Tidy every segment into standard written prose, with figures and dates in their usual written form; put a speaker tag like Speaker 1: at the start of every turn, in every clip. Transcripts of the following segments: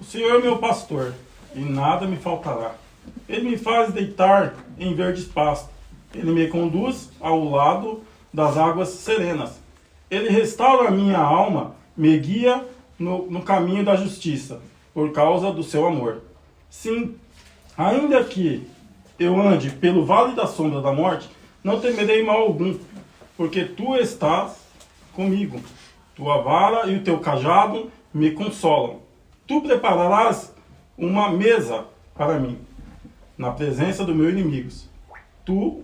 Speaker 1: O Senhor é meu pastor, e nada me faltará. Ele me faz deitar em verdes pastos. Ele me conduz ao lado das águas serenas. Ele restaura a minha alma, me guia no caminho da justiça, por causa do seu amor. Sim, ainda que eu ande pelo vale da sombra da morte, não temerei mal algum, porque tu estás comigo. Tua vara e o teu cajado me consolam. Tu prepararás uma mesa para mim, na presença dos meus inimigos. Tu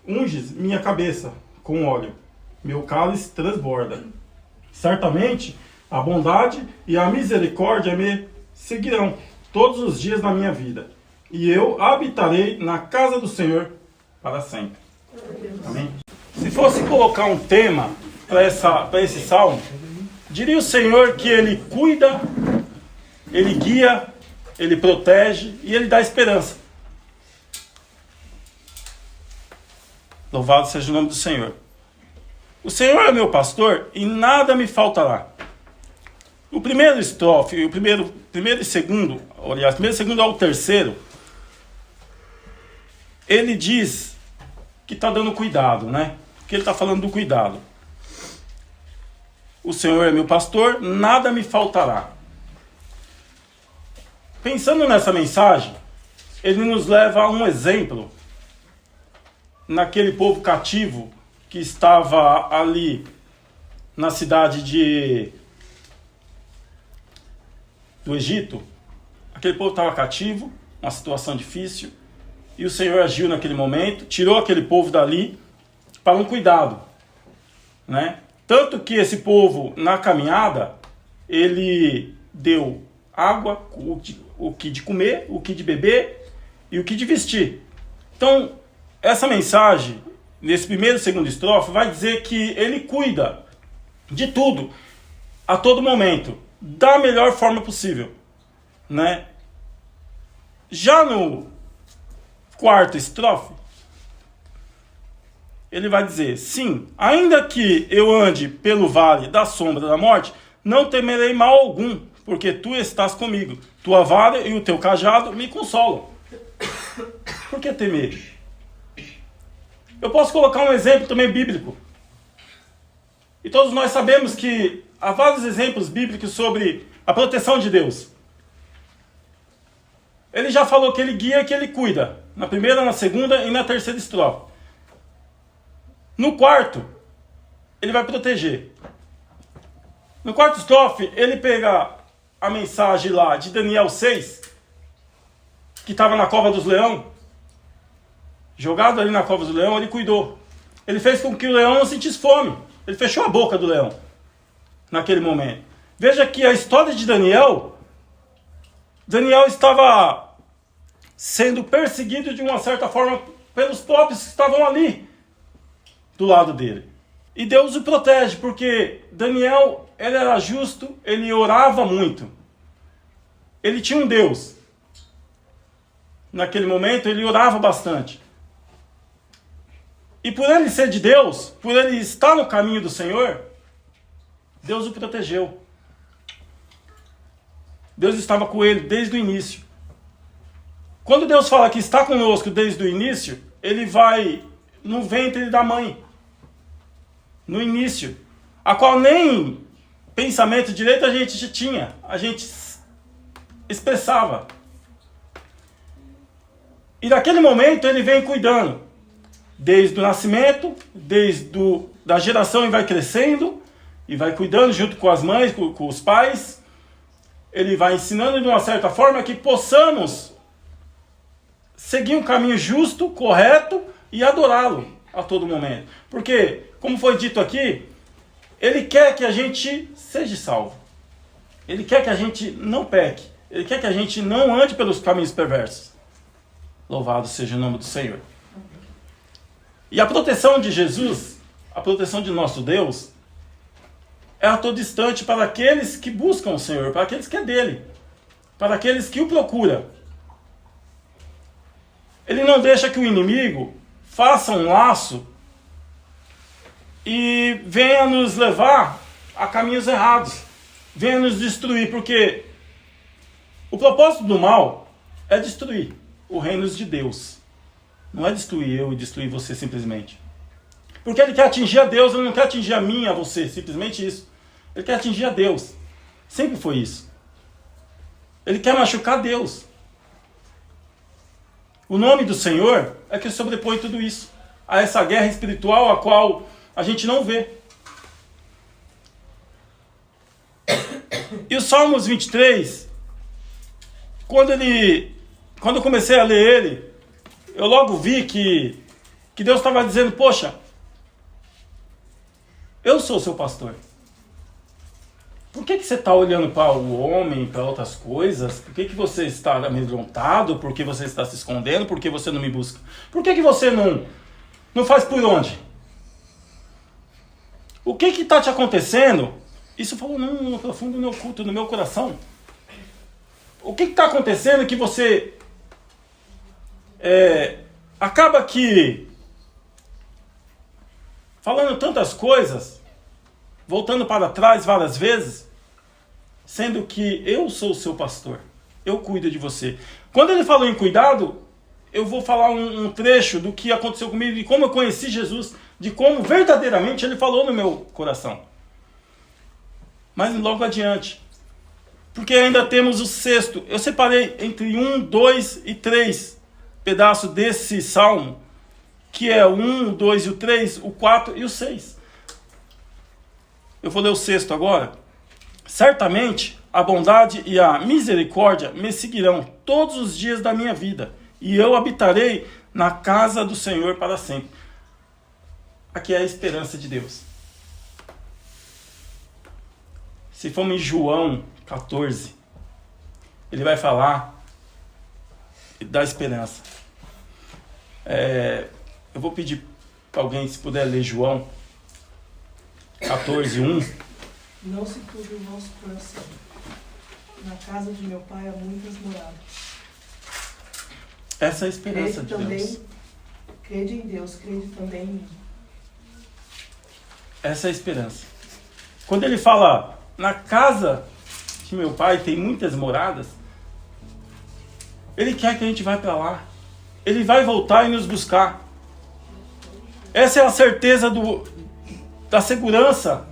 Speaker 1: unges minha cabeça com óleo, meu cálice transborda. Certamente a bondade e a misericórdia me seguirão todos os dias da minha vida, e eu habitarei na casa do Senhor para sempre. Amém? Se fosse colocar um tema para esse salmo, diria o Senhor que Ele cuida, Ele guia, Ele protege e Ele dá esperança. Louvado seja o nome do Senhor. O Senhor é meu pastor e nada me faltará. O primeiro estrofe, o primeiro e segundo, aliás, primeiro e segundo ao terceiro, ele diz que está dando cuidado, né? Que ele está falando do cuidado. O Senhor é meu pastor, nada me faltará. Pensando nessa mensagem, ele nos leva a um exemplo naquele povo cativo que estava ali na cidade do Egito. Aquele povo estava cativo, uma situação difícil, e o Senhor agiu naquele momento, tirou aquele povo dali para um cuidado, né? Tanto que esse povo, na caminhada, ele deu água, o que de comer, o que de beber e o que de vestir. Então, essa mensagem, nesse primeiro e segundo estrofe, vai dizer que ele cuida de tudo, a todo momento, da melhor forma possível, né? Já no quarto estrofe, ele vai dizer: sim, ainda que eu ande pelo vale da sombra da morte, não temerei mal algum, porque tu estás comigo. Tua vara e o teu cajado me consolam. Por que temer? Eu posso colocar um exemplo também bíblico. E todos nós sabemos que há vários exemplos bíblicos sobre a proteção de Deus. Ele já falou que ele guia e que ele cuida. Na primeira, na segunda e na terceira estrofe. No quarto, ele vai proteger. No quarto estrofe, ele pega a mensagem lá de Daniel 6, que estava na cova dos leões. Jogado ali na cova do leão, ele cuidou. Ele fez com que o leão não sentisse fome. Ele fechou a boca do leão naquele momento. Veja que a história de Daniel estava sendo perseguido de uma certa forma pelos próprios que estavam ali do lado dele. E Deus o protege, porque Daniel, ele era justo, ele orava muito. Ele tinha um Deus. Naquele momento, ele orava bastante. E por ele ser de Deus, por ele estar no caminho do Senhor, Deus o protegeu. Deus estava com ele desde o início. Quando Deus fala que está conosco desde o início, ele vai no ventre da mãe. No início. A qual nem pensamento direito a gente tinha. A gente expressava. E naquele momento ele vem cuidando. Desde o nascimento, da geração e vai crescendo, e vai cuidando junto com as mães, com os pais. Ele vai ensinando de uma certa forma que possamos seguir um caminho justo, correto e adorá-lo a todo momento. Porque, como foi dito aqui, ele quer que a gente seja salvo. Ele quer que a gente não peque. Ele quer que a gente não ande pelos caminhos perversos. Louvado seja o nome do Senhor. E a proteção de Jesus, a proteção de nosso Deus, é a todo instante para aqueles que buscam o Senhor, para aqueles que é dele, para aqueles que o procuram. Ele não deixa que o inimigo faça um laço e venha nos levar a caminhos errados, venha nos destruir, porque O propósito do mal é destruir o reino de Deus. Não é destruir eu e destruir você simplesmente. Porque ele quer atingir a Deus, ele não quer atingir a mim, a você, simplesmente isso. Ele quer atingir a Deus. Sempre foi isso. Ele quer machucar Deus. O nome do Senhor é que sobrepõe tudo isso. A essa guerra espiritual a qual a gente não vê. E o Salmos 23, quando eu comecei a ler ele, eu logo vi que Deus estava dizendo, poxa, eu sou o seu pastor. Por que você está olhando para o homem, para outras coisas? Por que você está amedrontado? Por que você está se escondendo? Por que você não me busca? Por que você não faz por onde? O que está te acontecendo? Isso falou no profundo do meu culto, no meu coração. O que está acontecendo que você acaba que falando tantas coisas, voltando para trás várias vezes, sendo que eu sou o seu pastor, eu cuido de você. Quando ele falou em cuidado, eu vou falar um trecho do que aconteceu comigo, de como eu conheci Jesus, de como verdadeiramente ele falou no meu coração. Mas logo adiante, porque ainda temos o sexto, eu separei entre 1, 2 e 3 pedaços desse salmo, que é o 1, o 2 e o 3, o 4 e o 6. Eu vou ler o sexto agora. Certamente a bondade e a misericórdia me seguirão todos os dias da minha vida, e eu habitarei na casa do Senhor para sempre. Aqui é a esperança de Deus. Se formos em João 14, ele vai falar da esperança. Eu vou pedir para alguém, se puder ler João 14, 1.
Speaker 2: Não se turbe o vosso coração. Na casa de meu pai há muitas moradas.
Speaker 1: Essa é a esperança de Deus.
Speaker 2: Crede em Deus, crede também em mim.
Speaker 1: Essa é a esperança. Quando ele fala, na casa de meu pai tem muitas moradas, ele quer que a gente vá para lá. Ele vai voltar e nos buscar. Essa é a certeza da segurança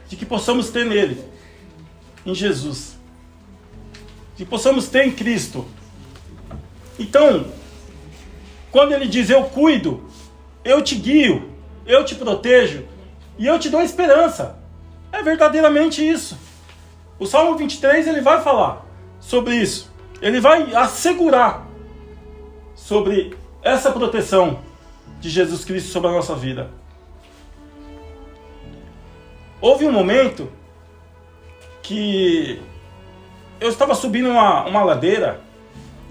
Speaker 1: de que possamos ter nele, em Jesus. De que possamos ter em Cristo. Então, quando ele diz, eu cuido, eu te guio, eu te protejo e eu te dou esperança. É verdadeiramente isso. O Salmo 23, ele vai falar sobre isso. Ele vai assegurar sobre essa proteção de Jesus Cristo sobre a nossa vida. Houve um momento que eu estava subindo uma ladeira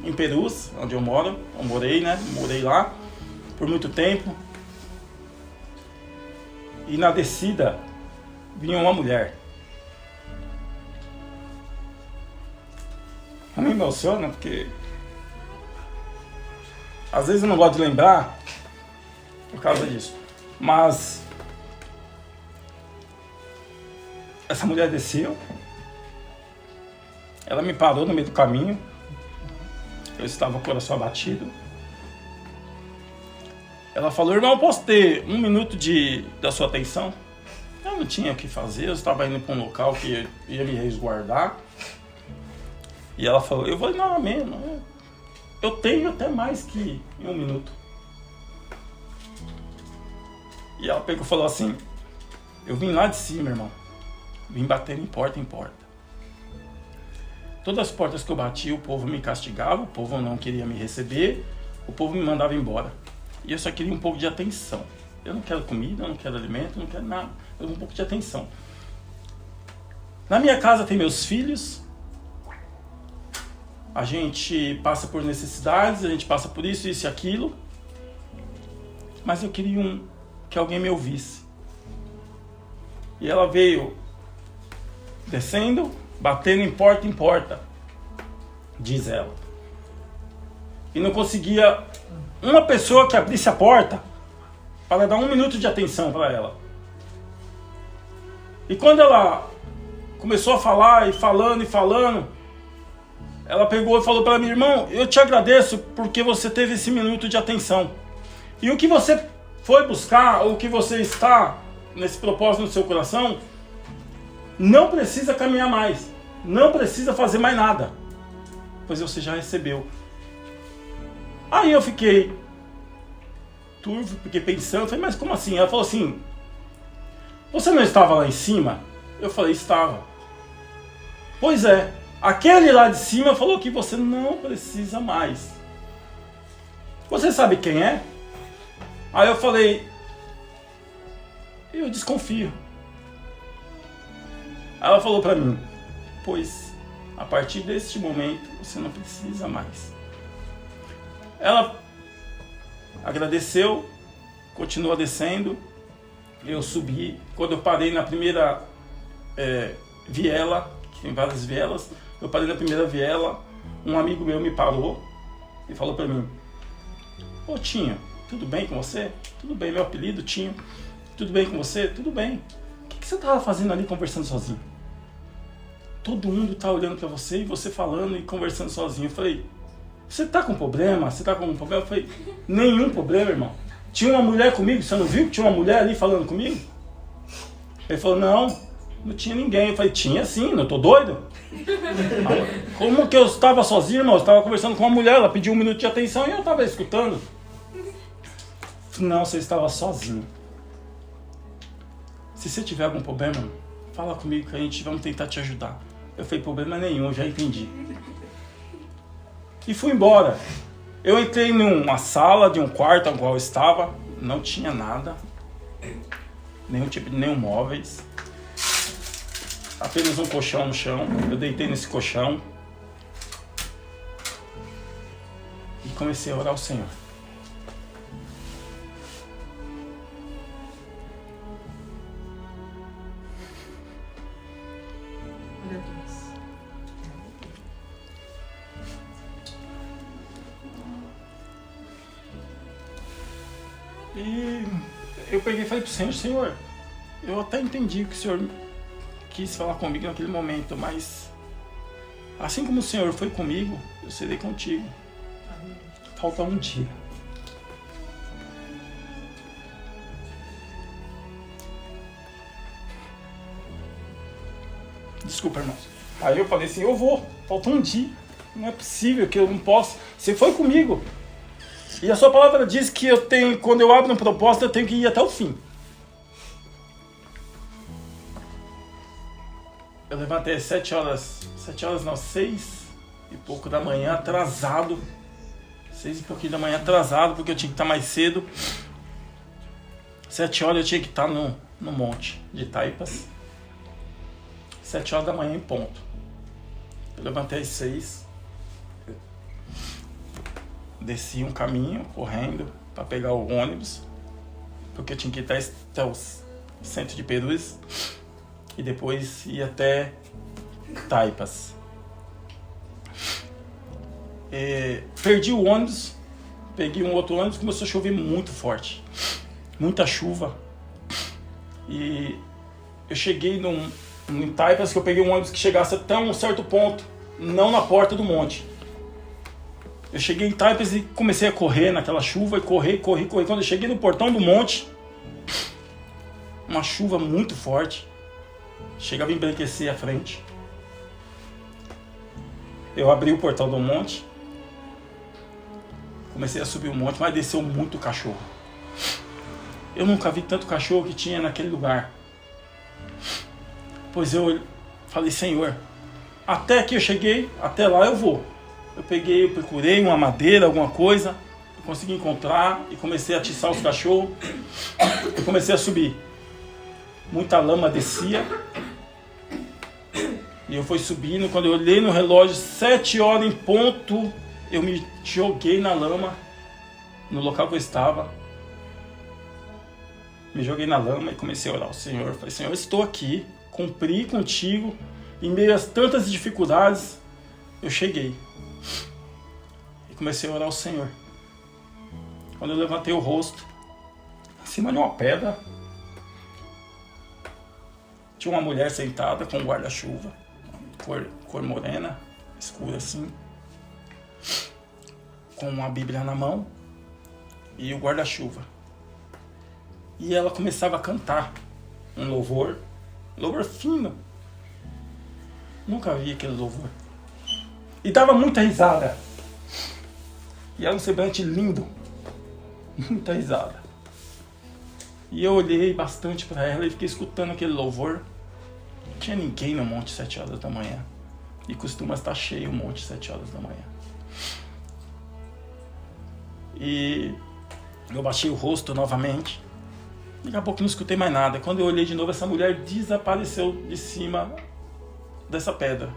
Speaker 1: em Perus, onde eu moro. Eu morei lá por muito tempo. E na descida vinha uma mulher. Eu me emociona porque às vezes eu não gosto de lembrar por causa disso. Mas essa mulher desceu. Ela me parou no meio do caminho. Eu estava com o coração abatido. Ela falou, irmão, eu posso ter 1 minuto da sua atenção? Eu não tinha o que fazer, eu estava indo para um local que ia me resguardar. E ela falou, eu falei, não, amém, eu tenho até mais que 1 minuto. E ela pegou e falou assim, eu vim lá de cima, irmão. Vim bater em porta. Todas as portas que eu bati, o povo me castigava, o povo não queria me receber, o povo me mandava embora. E eu só queria um pouco de atenção. Eu não quero comida, eu não quero alimento, eu não quero nada. Eu quero um pouco de atenção. Na minha casa tem meus filhos. A gente passa por necessidades, a gente passa por isso e aquilo. Mas eu queria que alguém me ouvisse. E ela veio descendo, batendo em porta, diz ela. E não conseguia uma pessoa que abrisse a porta para dar 1 minuto de atenção para ela. E quando ela começou a falar, e falando, ela pegou e falou para mim: irmão, eu te agradeço porque você teve esse minuto de atenção. E o que você foi buscar, ou o que você está nesse propósito no seu coração, não precisa caminhar mais, não precisa fazer mais nada, pois você já recebeu. Aí eu fiquei turvo, fiquei pensando, falei: mas como assim? Ela falou assim: você não estava lá em cima? Eu falei: estava. Pois é, aquele lá de cima falou que você não precisa mais. Você sabe quem é? Aí eu falei: eu desconfio. Ela falou pra mim: pois a partir deste momento você não precisa mais. Ela agradeceu, continua descendo. Eu subi. Quando eu parei na primeira viela, que tem várias vielas, eu parei na primeira viela. Um amigo meu me parou e falou pra mim: ô Tinho, tudo bem com você? Tudo bem, meu apelido Tinho. Tudo bem com você? Tudo bem. O que você estava fazendo ali conversando sozinho? Todo mundo tá olhando pra você e você falando e conversando sozinho. Eu falei: você tá com problema? Você tá com algum problema? Eu falei: nenhum problema, irmão. Tinha uma mulher comigo, você não viu que tinha uma mulher ali falando comigo? Ele falou: não tinha ninguém. Eu falei: tinha sim, não tô doido? Como que eu estava sozinho, irmão? Eu estava conversando com uma mulher, ela pediu 1 minuto de atenção e eu estava escutando. Não, você estava sozinho. Se você tiver algum problema, fala comigo que a gente vamos tentar te ajudar. Eu falei: problema nenhum, eu já entendi. E fui embora. Eu entrei numa sala de um quarto ao qual eu estava, não tinha nada, nenhum móveis, apenas um colchão no chão. Eu deitei nesse colchão e comecei a orar ao Senhor.
Speaker 2: Glória a Deus.
Speaker 1: E eu peguei e falei pro Senhor: Senhor, eu até entendi o que o Senhor quis falar comigo naquele momento, mas assim como o Senhor foi comigo, eu serei contigo.
Speaker 2: Amém.
Speaker 1: Falta um dia. Desculpa, irmão. Aí eu falei assim: eu vou, falta um dia. Não é possível que eu não possa. Você foi comigo. E a sua palavra diz que eu tenho, quando eu abro um propósito, eu tenho que ir até o fim. Eu levantei às 6 e pouco da manhã, atrasado. 6 e pouquinho da manhã, atrasado, porque eu tinha que estar mais cedo. 7 horas eu tinha que estar no monte de Taipas. 7 horas da manhã em ponto. Eu levantei às 6. Desci um caminho, correndo, para pegar o ônibus. Porque eu tinha que ir até o centro de Perus. E depois ir até Taipas. Perdi o ônibus. Peguei um outro ônibus, começou a chover muito forte. Muita chuva. E eu cheguei em Taipas, que eu peguei um ônibus que chegasse até um certo ponto, não na porta do monte. Eu cheguei em Taipas e comecei a correr naquela chuva, e correr. Quando eu cheguei no portão do monte, uma chuva muito forte, chegava a embranquecer a frente. Eu abri o portão do monte, comecei a subir o monte, mas desceu muito cachorro. Eu nunca vi tanto cachorro que tinha naquele lugar. Pois eu falei: Senhor, até que eu cheguei, até lá eu vou. Eu procurei uma madeira, alguma coisa, consegui encontrar e comecei a atiçar os cachorros e comecei a subir. Muita lama descia e eu fui subindo. Quando eu olhei no relógio, 7 horas em ponto, eu me joguei na lama, no local que eu estava. Me joguei na lama e comecei a orar ao Senhor. Falei: Senhor, eu estou aqui, cumpri contigo, em meio a tantas dificuldades, eu cheguei. E comecei a orar ao Senhor. Quando eu levantei o rosto, em cima de uma pedra, tinha uma mulher sentada com um guarda-chuva, cor morena, escura assim, com uma Bíblia na mão e o guarda-chuva. E ela começava a cantar um louvor fino. Nunca vi aquele louvor. E dava muita risada. E era um semblante lindo. Muita risada. E eu olhei bastante para ela e fiquei escutando aquele louvor. Não tinha ninguém no monte 7 horas da manhã. E costuma estar cheio o monte 7 horas da manhã. E eu baixei o rosto novamente. Daqui a pouco não escutei mais nada. Quando eu olhei de novo, essa mulher desapareceu de cima dessa pedra.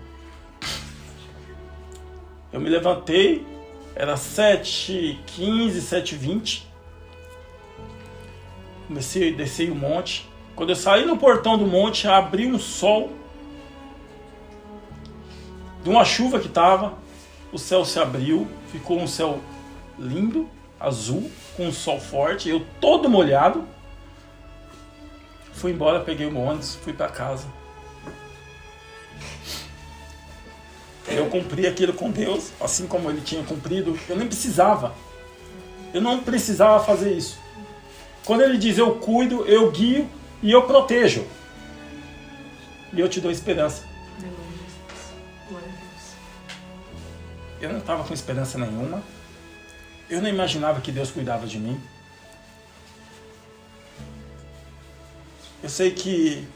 Speaker 1: Eu me levantei, era 7h15, 7h20. Desci o monte. Quando eu saí no portão do monte, abri um sol. De uma chuva que tava, o céu se abriu, ficou um céu lindo, azul, com um sol forte, eu todo molhado. Fui embora, peguei o ônibus, fui para casa. Eu cumpri aquilo com Deus, assim como Ele tinha cumprido. Eu nem precisava. Eu não precisava fazer isso. Quando Ele diz eu cuido, eu guio e eu protejo. E eu te dou esperança.
Speaker 2: Glória a Deus.
Speaker 1: Eu não estava com esperança nenhuma. Eu não imaginava que Deus cuidava de mim. Eu sei que...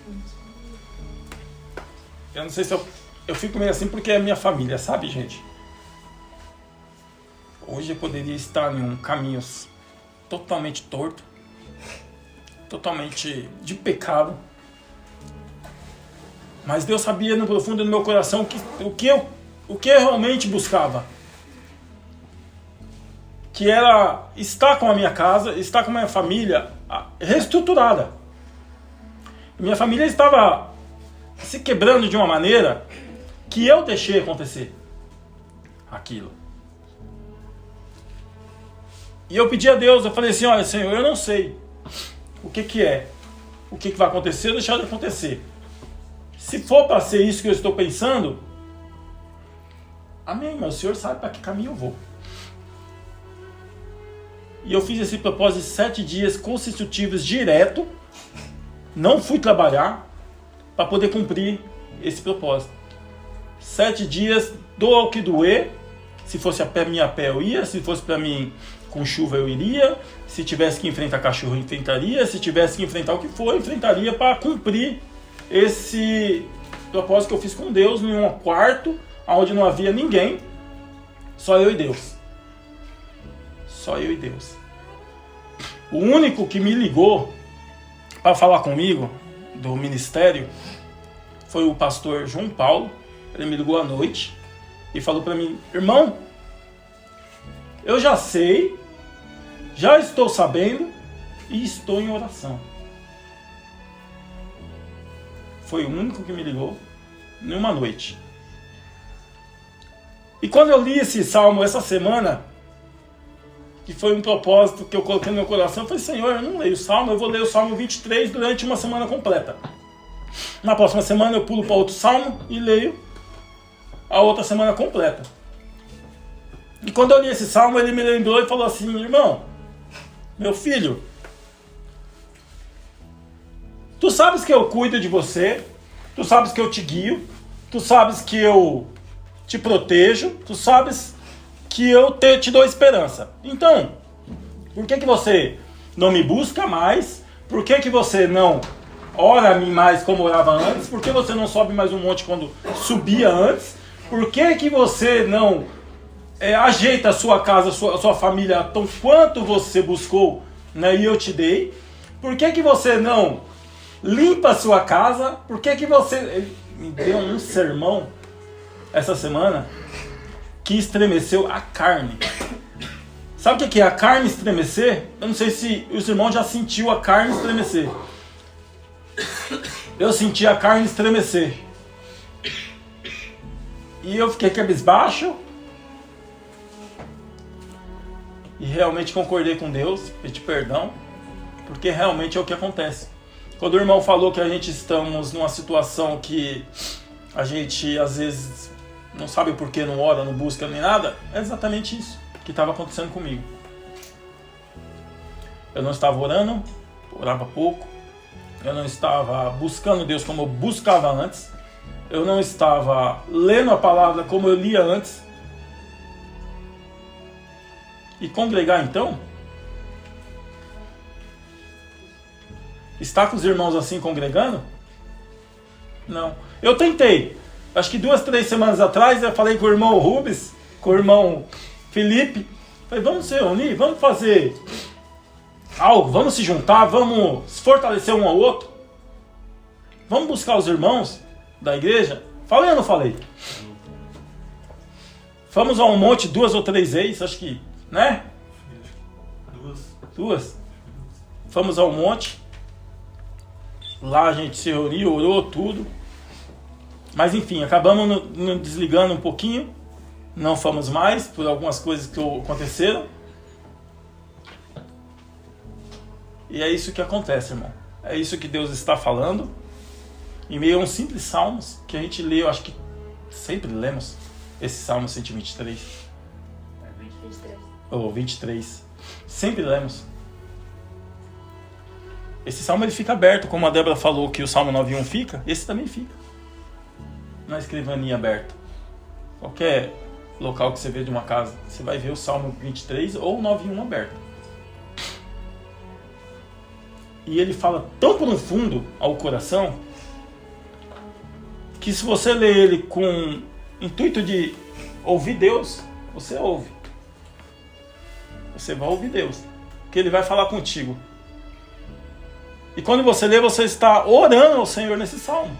Speaker 1: Eu não sei se eu fico meio assim porque é minha família, sabe, gente? Hoje eu poderia estar em um caminho totalmente torto, totalmente de pecado. Mas Deus sabia no profundo do meu coração o que eu realmente buscava. Que era estar com a minha casa, estar com a minha família reestruturada. Minha família estava se quebrando de uma maneira que eu deixei acontecer aquilo. E eu pedi a Deus, eu falei assim, olha Senhor, eu não sei o que é, o que vai acontecer, eu deixar de acontecer. Se for para ser isso que eu estou pensando, amém, meu Senhor sabe para que caminho eu vou. E eu fiz esse propósito de 7 dias consecutivos direto. Não fui trabalhar para poder cumprir esse propósito. 7 dias, doa o que doer. Se fosse a pé, a pé eu ia. Se fosse para mim com chuva eu iria. Se tivesse que enfrentar cachorro eu enfrentaria. Se tivesse que enfrentar o que for, eu enfrentaria para cumprir esse propósito que eu fiz com Deus em um quarto onde não havia ninguém. Só eu e Deus. Só eu e Deus. O único que me ligou para falar comigo do ministério foi o pastor João Paulo. Ele me ligou à noite e falou para mim, irmão, eu já sei, já estou sabendo e estou em oração. Foi o único que me ligou em uma noite. E quando eu li esse salmo essa semana, que foi um propósito que eu coloquei no meu coração, eu falei, Senhor, eu não leio o salmo, eu vou ler o salmo 23 durante uma semana completa. Na próxima semana eu pulo para outro salmo e leio a outra semana completa. E quando eu li esse salmo, ele me lembrou e falou assim, irmão, meu filho, tu sabes que eu cuido de você, tu sabes que eu te guio, tu sabes que eu te protejo, tu sabes que eu te dou esperança. Então, por que você não me busca mais? Por que você não ora a mim mais como orava antes? Por que você não sobe mais um monte quando subia antes? Por que você não ajeita a sua casa, a sua família tão quanto você buscou, né, e eu te dei? Por que você não limpa a sua casa? Por que você... Ele me deu um sermão essa semana que estremeceu a carne. Sabe o que é a carne estremecer? Eu não sei se os irmãos já sentiu a carne estremecer. Eu senti a carne estremecer. E eu fiquei cabisbaixo. E realmente concordei com Deus, pedi perdão, porque realmente é o que acontece. Quando o irmão falou que a gente estamos numa situação que a gente às vezes não sabe o porquê, não ora, não busca nem nada, é exatamente isso que estava acontecendo comigo. Eu não estava orando, orava pouco, eu não estava buscando Deus como eu buscava antes, eu não estava lendo a palavra como eu lia antes. E congregar então, estar com os irmãos assim congregando? Não. Eu tentei. Acho que 2, 3 semanas atrás eu falei com o irmão Rubens, com o irmão Felipe. Falei, vamos se reunir, vamos fazer algo, vamos se juntar, vamos fortalecer um ao outro. Vamos buscar os irmãos da igreja. Falei ou não falei? Fomos a um monte 2 ou 3 vezes, acho que, né? 2. Fomos a um monte. Lá a gente se reuniu, orou tudo. Mas enfim, acabamos nos desligando um pouquinho. Não fomos mais por algumas coisas que aconteceram. E é isso que acontece, irmão. É isso que Deus está falando. Em meio a um simples salmos que a gente lê, eu acho que sempre lemos esse Salmo 123.
Speaker 3: 23.
Speaker 1: Ou 23. Sempre lemos. Esse salmo ele fica aberto, como a Débora falou que o Salmo 9:1 fica, esse também fica na escrivaninha aberta. Qualquer local que você vê de uma casa, você vai ver o Salmo 23 ou o 9:1 aberto. E ele fala tão profundo ao coração que se você lê ele com intuito de ouvir Deus, você ouve. Você vai ouvir Deus, que ele vai falar contigo. E quando você lê, você está orando ao Senhor nesse salmo.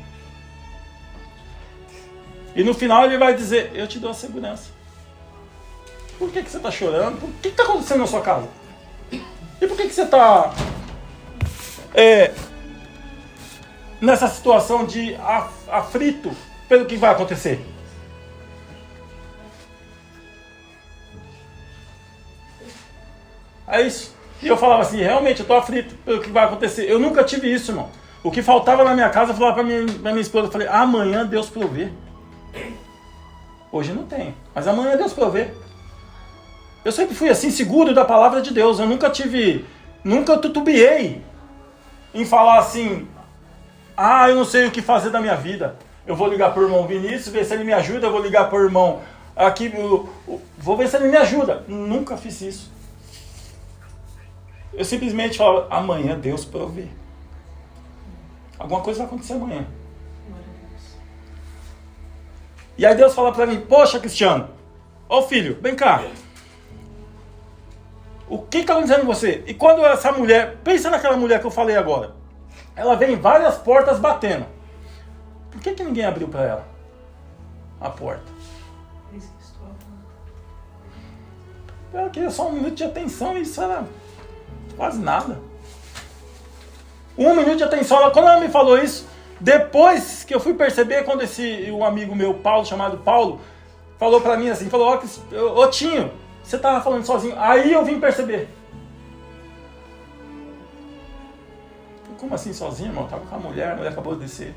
Speaker 1: E no final ele vai dizer, eu te dou a segurança. Por que você está chorando? O que está acontecendo na sua casa? E por que você está nessa situação de aflito pelo que vai acontecer? É isso. E eu falava assim, realmente, eu tô aflito pelo que vai acontecer. Eu nunca tive isso, irmão. O que faltava na minha casa, eu falava pra minha esposa, eu falei, amanhã Deus provê. Hoje não tem, mas amanhã Deus provê. Eu sempre fui assim, seguro da palavra de Deus. Eu nunca tutubiei em falar assim, eu não sei o que fazer da minha vida. Eu vou ligar pro irmão Vinícius, ver se ele me ajuda, eu vou ligar pro irmão aqui, vou ver se ele me ajuda. Nunca fiz isso. Eu simplesmente falo, amanhã Deus provê. Alguma coisa vai acontecer amanhã. E aí Deus fala pra mim, poxa Cristiano, ô filho, vem cá. O que está acontecendo com você? E quando essa mulher, pensa naquela mulher que eu falei agora. Ela vem em várias portas batendo. Por que ninguém abriu para ela a porta? Ela queria só 1 minuto de atenção e isso era quase nada. 1 minuto de atenção. Quando ela me falou isso, depois que eu fui perceber, quando um amigo meu, Paulo, chamado Paulo, falou pra mim assim, falou, ô Tinho, você tava falando sozinho. Aí eu vim perceber. Como assim sozinho, irmão? Eu tava com a mulher acabou de descer.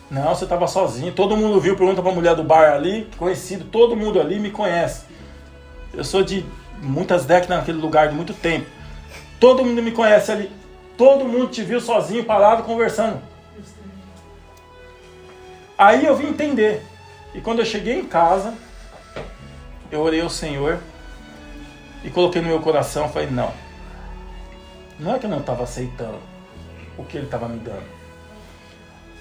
Speaker 1: Não, você tava sozinho. Todo mundo viu, pergunta pra mulher do bar ali, conhecido, todo mundo ali me conhece. Eu sou de muitas décadas naquele lugar, de muito tempo. Todo mundo me conhece ali. Todo mundo te viu sozinho, parado, conversando. Aí eu vim entender. E quando eu cheguei em casa, eu orei ao Senhor e coloquei no meu coração, falei, não é que eu não estava aceitando o que Ele estava me dando.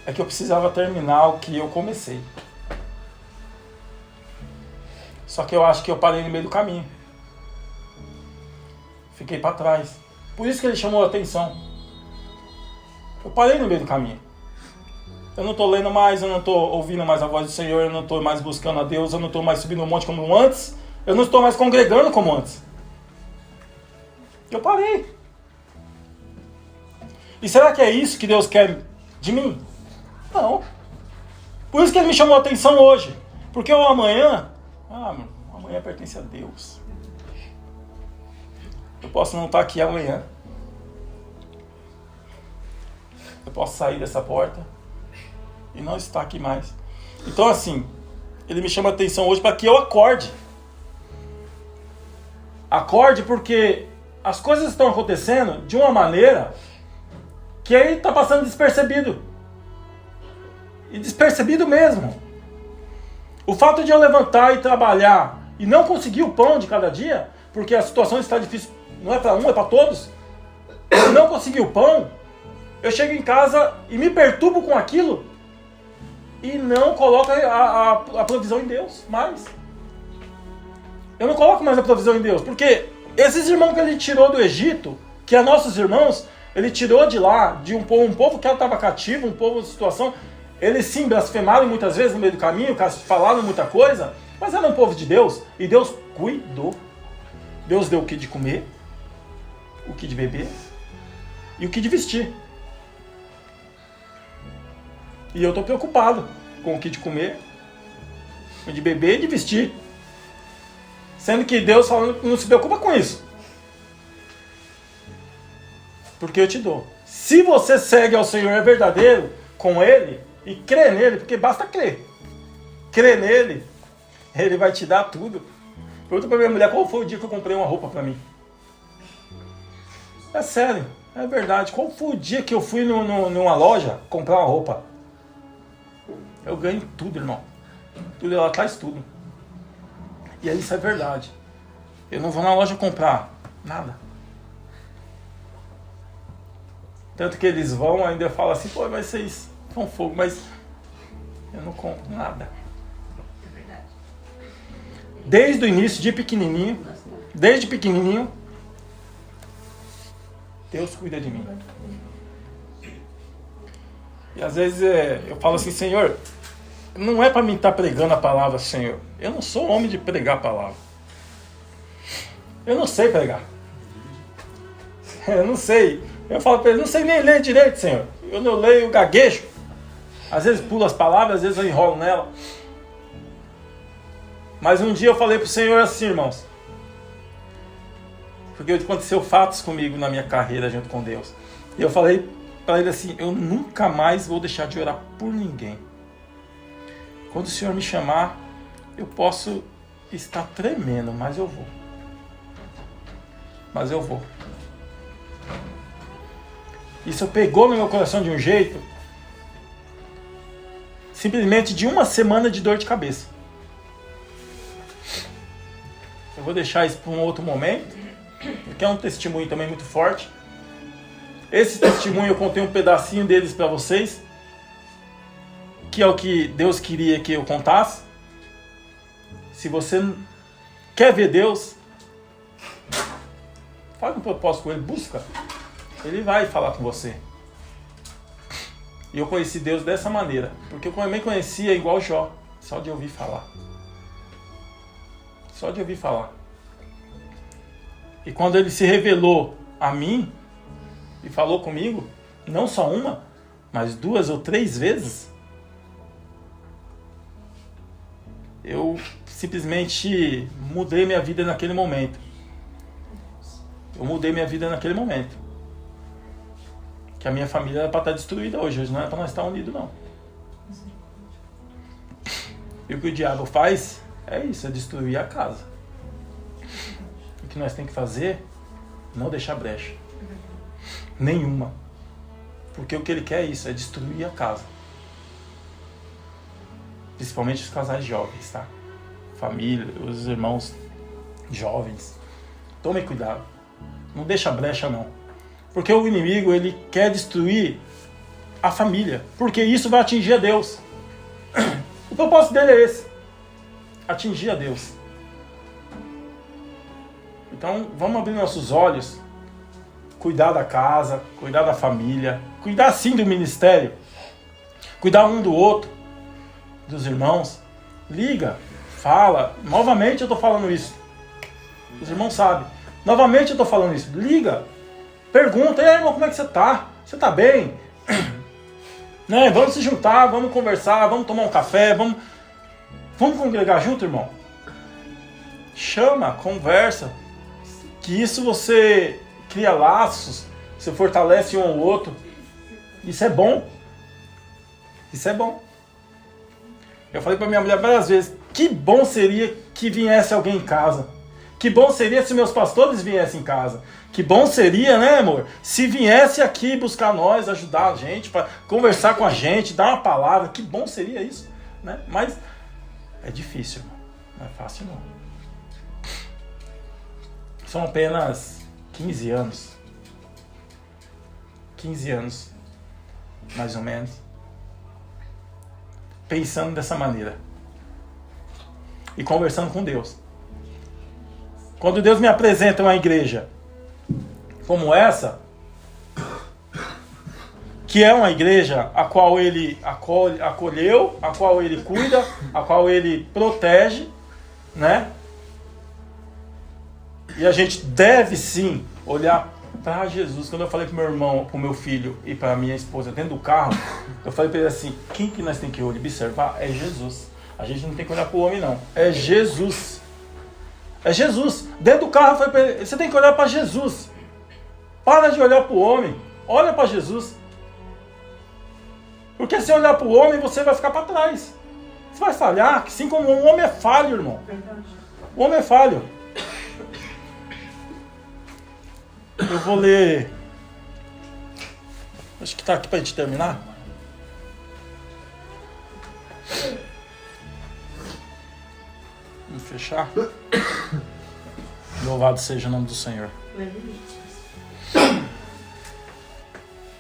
Speaker 1: É que eu precisava terminar o que eu comecei. Só que eu acho que eu parei no meio do caminho. Fiquei para trás. Por isso que Ele chamou a atenção. Eu parei no meio do caminho. Eu não estou lendo mais, eu não estou ouvindo mais a voz do Senhor, eu não estou mais buscando a Deus, eu não estou mais subindo um monte como antes, eu não estou mais congregando como antes. Eu parei. E será que é isso que Deus quer de mim? Não. Por isso que Ele me chamou a atenção hoje. Porque o amanhã pertence a Deus. Eu posso não estar aqui amanhã. Eu posso sair dessa porta e não está aqui mais. Então assim, ele me chama a atenção hoje para que eu acorde. Acorde porque as coisas estão acontecendo de uma maneira que aí está passando despercebido. E despercebido mesmo. O fato de eu levantar e trabalhar e não conseguir o pão de cada dia, porque a situação está difícil, não é para um, é para todos. Se não conseguir o pão, eu chego em casa e me perturbo com aquilo e não coloco a provisão em Deus mais. Eu não coloco mais a provisão em Deus, porque esses irmãos que ele tirou do Egito, que é nossos irmãos, ele tirou de lá, de um povo que estava cativo, um povo de situação, eles sim blasfemaram muitas vezes no meio do caminho, falaram muita coisa, mas era um povo de Deus, e Deus cuidou. Deus deu o que de comer, o que de beber e o que de vestir. E eu estou preocupado com o que de comer, o de beber e de vestir. Sendo que Deus falando que não se preocupa com isso. Porque eu te dou. Se você segue ao Senhor, é verdadeiro com Ele e crê nele, porque basta crer. Crê nele, Ele vai te dar tudo. Pergunta pra minha mulher qual foi o dia que eu comprei uma roupa pra mim. É sério, é verdade. Qual foi o dia que eu fui numa loja comprar uma roupa? Eu ganho tudo, irmão. Tudo, ela traz tudo. E aí isso é verdade. Eu não vou na loja comprar nada. Tanto que eles vão, ainda eu falo assim, pô, vai ser isso, com fogo, mas eu não compro nada.
Speaker 3: É verdade.
Speaker 1: Desde o início, desde pequenininho, Deus cuida de mim. E às vezes eu falo assim, Senhor, não é para mim estar pregando a palavra, Senhor. Eu não sou homem de pregar a palavra. Eu não sei pregar. Eu não sei. Eu falo para ele, não sei nem ler direito, Senhor. Eu não leio gaguejo. Às vezes pulo as palavras, às vezes eu enrolo nela. Mas um dia eu falei para o Senhor assim, irmãos. Porque aconteceu fatos comigo na minha carreira junto com Deus. E eu falei para ele assim, eu nunca mais vou deixar de orar por ninguém. Quando o Senhor me chamar, eu posso estar tremendo, mas eu vou. Mas eu vou. Isso pegou no meu coração de um jeito, simplesmente de uma semana de dor de cabeça. Eu vou deixar isso para um outro momento, porque é um testemunho também muito forte. Esse testemunho eu contei um pedacinho deles para vocês, que é o que Deus queria que eu contasse. Se você quer ver Deus, faz um propósito com Ele, busca. Ele vai falar com você. E eu conheci Deus dessa maneira, porque eu também conhecia igual Jó, só de ouvir falar. Só de ouvir falar. E quando Ele se revelou a mim, e falou comigo, não só uma, mas 2 ou 3 vezes, eu simplesmente mudei minha vida naquele momento. Eu mudei minha vida naquele momento. Que a minha família era para estar destruída hoje. Hoje não era para nós estar unidos, não. E o que o diabo faz é isso, é destruir a casa. O que nós temos que fazer, não deixar brecha. Nenhuma. Porque o que ele quer é isso, é destruir a casa. Principalmente os casais jovens, tá? Família, os irmãos jovens. Tomem cuidado. Não deixa brecha, não. Porque o inimigo, ele quer destruir a família. Porque isso vai atingir a Deus. O propósito dele é esse. Atingir a Deus. Então, vamos abrir nossos olhos. Cuidar da casa, cuidar da família. Cuidar sim do ministério. Cuidar um do outro. Dos irmãos. Liga, fala. Novamente eu estou falando isso. Os irmãos sabem. Novamente eu estou falando isso. Liga. Pergunta, e aí, irmão, como é que você está? Você está bem? Né? Vamos se juntar, vamos conversar, vamos tomar um café, vamos congregar junto, irmão? Chama, conversa. Que isso você cria laços, você fortalece um ao outro. Isso é bom. Isso é bom. Eu falei pra minha mulher várias vezes, que bom seria que viesse alguém em casa. Que bom seria se meus pastores viessem em casa. Que bom seria, né, amor? Se viesse aqui buscar nós, ajudar a gente, para conversar com a gente, dar uma palavra. Que bom seria isso, né? Mas é difícil, irmão. Não é fácil, não. São apenas 15 anos. 15 anos, mais ou menos. Pensando dessa maneira. E conversando com Deus. Quando Deus me apresenta uma igreja como essa, que é uma igreja a qual Ele acolheu, a qual Ele cuida, a qual Ele protege, né? E a gente deve sim olhar para Jesus. Quando eu falei para meu irmão, para o meu filho e para minha esposa dentro do carro, eu falei para ele assim, quem que nós temos que observar é Jesus. A gente não tem que olhar para o homem não, é Jesus. É Jesus. Dentro do carro eu falei para ele, você tem que olhar para Jesus. Para de olhar para o homem, olha para Jesus. Porque se olhar para o homem, você vai ficar para trás. Você vai falhar, assim como o homem é falho, irmão. O homem é falho. Eu vou ler. Acho que está aqui para a gente terminar. Vamos fechar. Louvado seja o nome do Senhor.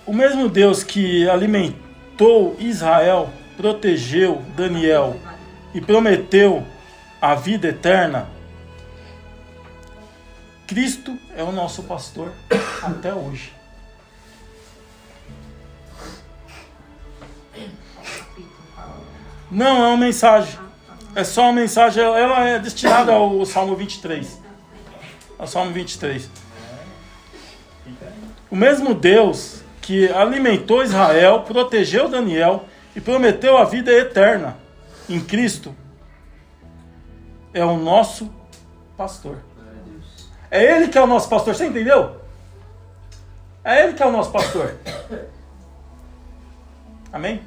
Speaker 1: O mesmo Deus que alimentou Israel, protegeu Daniel e prometeu a vida eterna, Cristo é o nosso pastor até hoje. Não, é uma mensagem. É só uma mensagem. Ela é destinada ao Salmo 23. Ao Salmo 23. O mesmo Deus que alimentou Israel, protegeu Daniel e prometeu a vida eterna em Cristo é o nosso pastor. É Ele que é o nosso pastor, você entendeu? É Ele que é o nosso pastor. Amém?